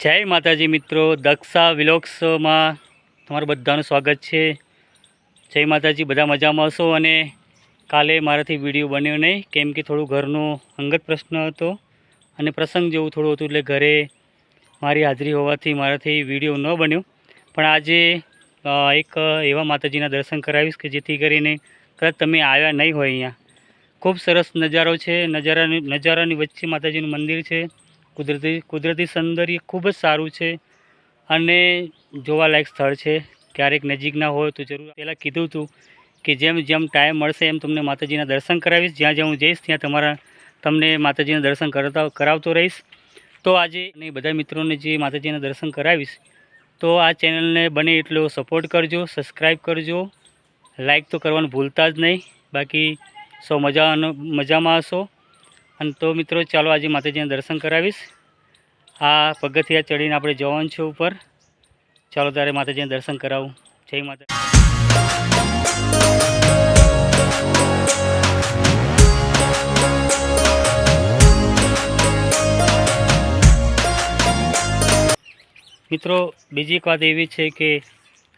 જય માતાજી મિત્રો, દક્ષા વિલોક્સમાં તમારું બધાનું સ્વાગત છે। જય માતાજી, બધા મજામાં હશો। અને કાલે મારાથી વિડીયો બન્યો નહીં, કેમ કે થોડું ઘરનો અંગત પ્રશ્ન હતો અને પ્રસંગ જેવું થોડું હતું, એટલે ઘરે મારી હાજરી હોવાથી મારાથી વિડીયો ન બન્યો। પણ આજે એક એવા માતાજીના દર્શન કરાવીશ કે જેથી કરીને કદાચ તમે આવ્યા નહીં હોય, અહીંયા ખૂબ સરસ નજારો છે। નજારાની વચ્ચે માતાજીનું મંદિર છે। કુદરતી સૌંદર્ય ખૂબ જ સારું છે અને જોવાલાયક સ્થળ છે। ક્યારેક નજીક ના હોય તો જરૂર, પહેલાં કીધું હતું કે જેમ ટાઈમ મળશે એમ તમને માતાજીના દર્શન કરાવીશ। જ્યાં હું જઈશ ત્યાં તમને માતાજીના દર્શન કરાવતો રહીશ। તો આજે નહીં, બધા મિત્રોને જે માતાજીના દર્શન કરાવીશ, તો આ ચેનલને બને એટલો સપોર્ટ કરજો, સબસ્ક્રાઈબ કરજો, લાઈક તો કરવાનું ભૂલતા જ નહીં। બાકી સૌ મજામાં હશો। અને તો મિત્રો ચાલો આજે માતાજીના દર્શન કરાવીશ। આ પગથિયા ચડીને આપણે જવાનું છે ઉપર। ચાલો તારે માતાજીના દર્શન કરાવું। જય માતા। મિત્રો બીજી એક વાત એવી છે કે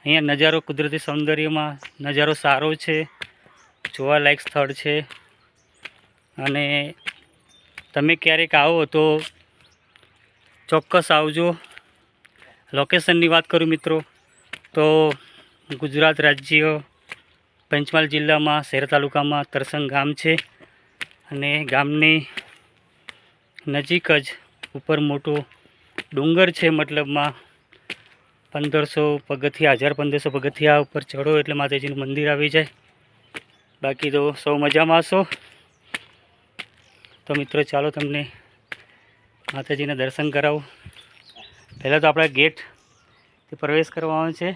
અહીંયા નજારો, કુદરતી સૌંદર્યમાં નજારો સારો છે, જોવાલાયક સ્થળ છે। અને તમે ક્યારેક આવો તો ચોક્કસ આવજો। લોકેશનની વાત કરું મિત્રો તો ગુજરાત રાજ્ય પંચમહાલ જિલ્લામાં શહેર તાલુકામાં તરસંગ ગામ છે અને ગામની નજીક જ ઉપર મોટો ડુંગર છે। મતલબમાં 1500 પગથિયા, 1500 પગથિયા ઉપર ચડો એટલે માતાજીનું મંદિર આવી જાય। બાકી તો સૌ મજામાં હશો। તો મિત્રો ચાલો તમને માતાજીના દર્શન કરાવું। પહેલાં તો આપણા ગેટથી પ્રવેશ કરવાનો છે।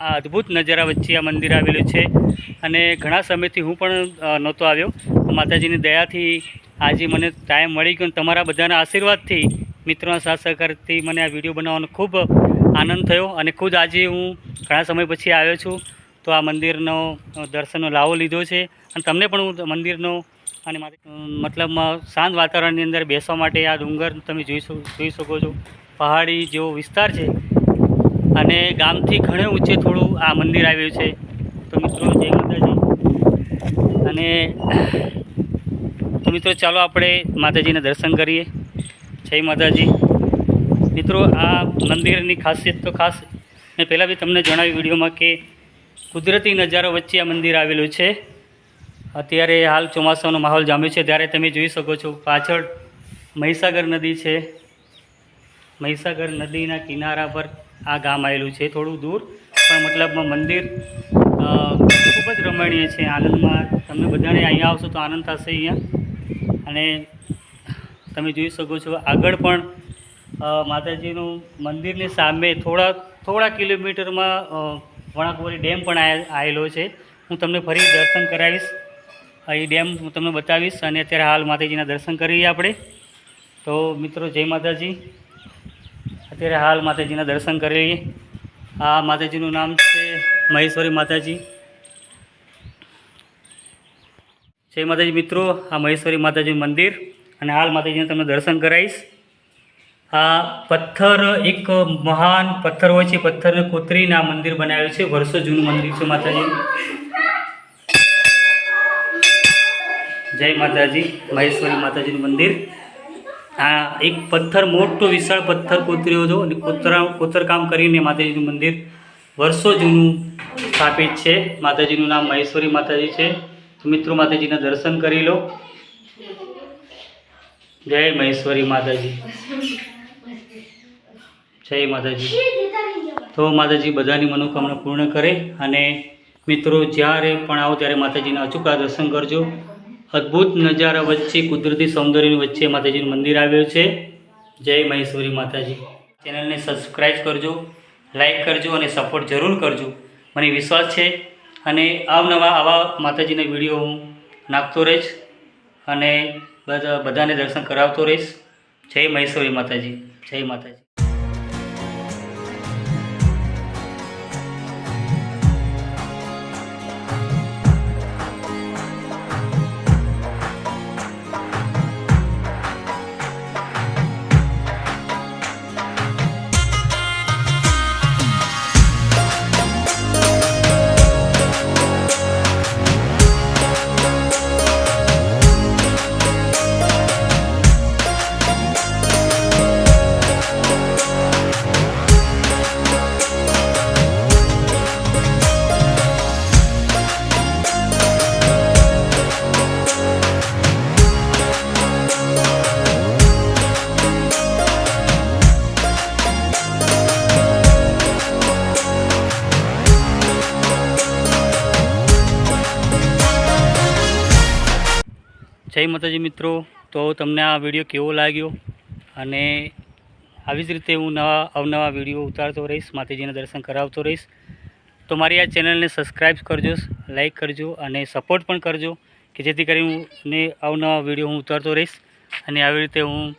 આ અદ્ભુત નજારા વચ્ચે આ મંદિર આવેલું છે અને ઘણા સમયથી હું પણ નહોતો આવ્યો। માતાજીની દયાથી આજે મને ટાઈમ મળી ગયો। તમારા બધાના આશીર્વાદથી, મિત્રોના સાથ સહકારથી મને આ વિડીયો બનાવવાનો ખૂબ આનંદ થયો અને ખુદ આજે હું ઘણા સમય પછી આવ્યો છું। તો આ મંદિરનો દર્શનનો લાવો લીધો છે અને તમને પણ હું મંદિરનો અને મતલબમાં શાંત વાતાવરણની અંદર બેસવા માટે આ ડુંગર તમે જોઈ શકો છો। પહાડી જેવો વિસ્તાર છે અને ગામથી ઘણે ઊંચે થોડું આ મંદિર આવ્યું છે। તો મિત્રો જય માતાજી। અને તો મિત્રો ચાલો આપણે માતાજીના દર્શન કરીએ। જય માતાજી। મિત્રો આ મંદિરની ખાસિયત તો ખાસ મેં પહેલાં બી તમને જણાવ્યું વિડીયોમાં કે કુદરતી નજારો વચ્ચે આ મંદિર આવેલું છે। અત્યારે હાલ ચોમાસાનો માહોલ જામ્યો છે ત્યારે તમે જોઈ શકો છો પાછળ મહીસાગર નદી છે। મહીસાગર નદીના કિનારા પર આ ગામ આવેલું છે, થોડું દૂર, પણ મતલબમાં મંદિર ખૂબ જ રમણીય છે। આનંદમાં તમને બધાને અહીંયા આવશો તો આનંદ થશે અહીંયા। અને તમે જોઈ શકો છો આગળ પણ માતાજીનું મંદિરની સામે થોડા કિલોમીટરમાં વણાકવલી ડેમ પણ આવેલો છે। હું તમને ફરી દર્શન કરાવીશ, એ ડેમ હું તમને બતાવીશ। અને અત્યારે હાલ માતાજીના દર્શન કરીએ આપણે। તો મિત્રો જય માતાજી। અત્યારે હાલ માતાજીના દર્શન કરીએ। આ માતાજીનું નામ છે મહેશ્વરી માતાજી। જય માતાજી મિત્રો, આ મહેશ્વરી માતાજીનું મંદિર અને હાલ માતાજીને તમને દર્શન કરાવીશ। આ પથ્થર, એક મહાન પથ્થર હોય છે, પથ્થરને કોતરીને આ મંદિર બનાવ્યું છે। વર્ષો જૂનું મંદિર છે માતાજીનું। જય માતાજી। મહેશ્વરી માતાજીનું મંદિર, આ એક પથ્થર, મોટો વિશાળ પથ્થર કોતર્યો હતો અને કોતરકામ કરીને માતાજીનું મંદિર વર્ષો જૂનું સ્થાપિત છે। માતાજીનું નામ મહેશ્વરી માતાજી છે। તો મિત્રો માતાજીના દર્શન કરી લો। જય મહેશ્વરી માતાજી। જય માતાજી। તો માતાજી બધાની મનોકામના પૂર્ણ કરે। અને મિત્રો જ્યારે પણ આવો ત્યારે માતાજીના અચૂકા દર્શન કરજો। અદ્ભુત નજારા વચ્ચે, કુદરતી સૌંદર્યની વચ્ચે માતાજીનું મંદિર આવ્યું છે। જય મહેશ્વરી માતાજી। ચેનલને સબસ્ક્રાઈબ કરજો, લાઈક કરજો અને સપોર્ટ જરૂર કરજો, મને વિશ્વાસ છે। અને અવનવા આવા માતાજીના વિડીયો હું નાખતો રહીશ અને બધાને દર્શન કરાવતો રહીશ। જય મહેશ્વરી માતાજી। જય માતાજી. જય માતાજી મિત્રો. તો તમને આ વિડીયો કેવો લાગ્યો, અને આવી જ રીતે હું અવનવા વિડીયો ઉતારતો રહીશ, માતાજીના દર્શન કરાવતો રહીશ. તો મારી આ ચેનલને સબસ્ક્રાઈબ કરજો, લાઈક કરજો અને સપોર્ટ પણ કરજો, કે જેથી કરીને અવનવા વિડીયો હું ઉતારતો રહીશ અને આવી રીતે હું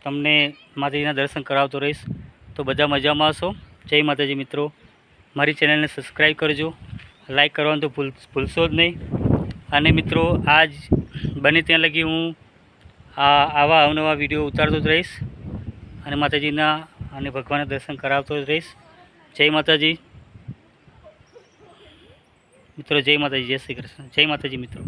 તમને માતાજીના દર્શન કરાવતો રહીશ. તો બધા મજામાં હશો. જય માતાજી મિત્રો. મારી ચેનલને સબસ્ક્રાઈબ કરજો, લાઈક કરવાનું તો ભૂલશો જ નહીં. અને મિત્રો આજ બને ત્યાં લગી હું આવા અવનવા વિડીયો ઉતારતો જ રહીશ અને માતાજીના અને ભગવાનના દર્શન કરાવતો જ રહીશ. જય માતાજી મિત્રો. જય માતાજી. જય શ્રી કૃષ્ણ. જય માતાજી મિત્રો.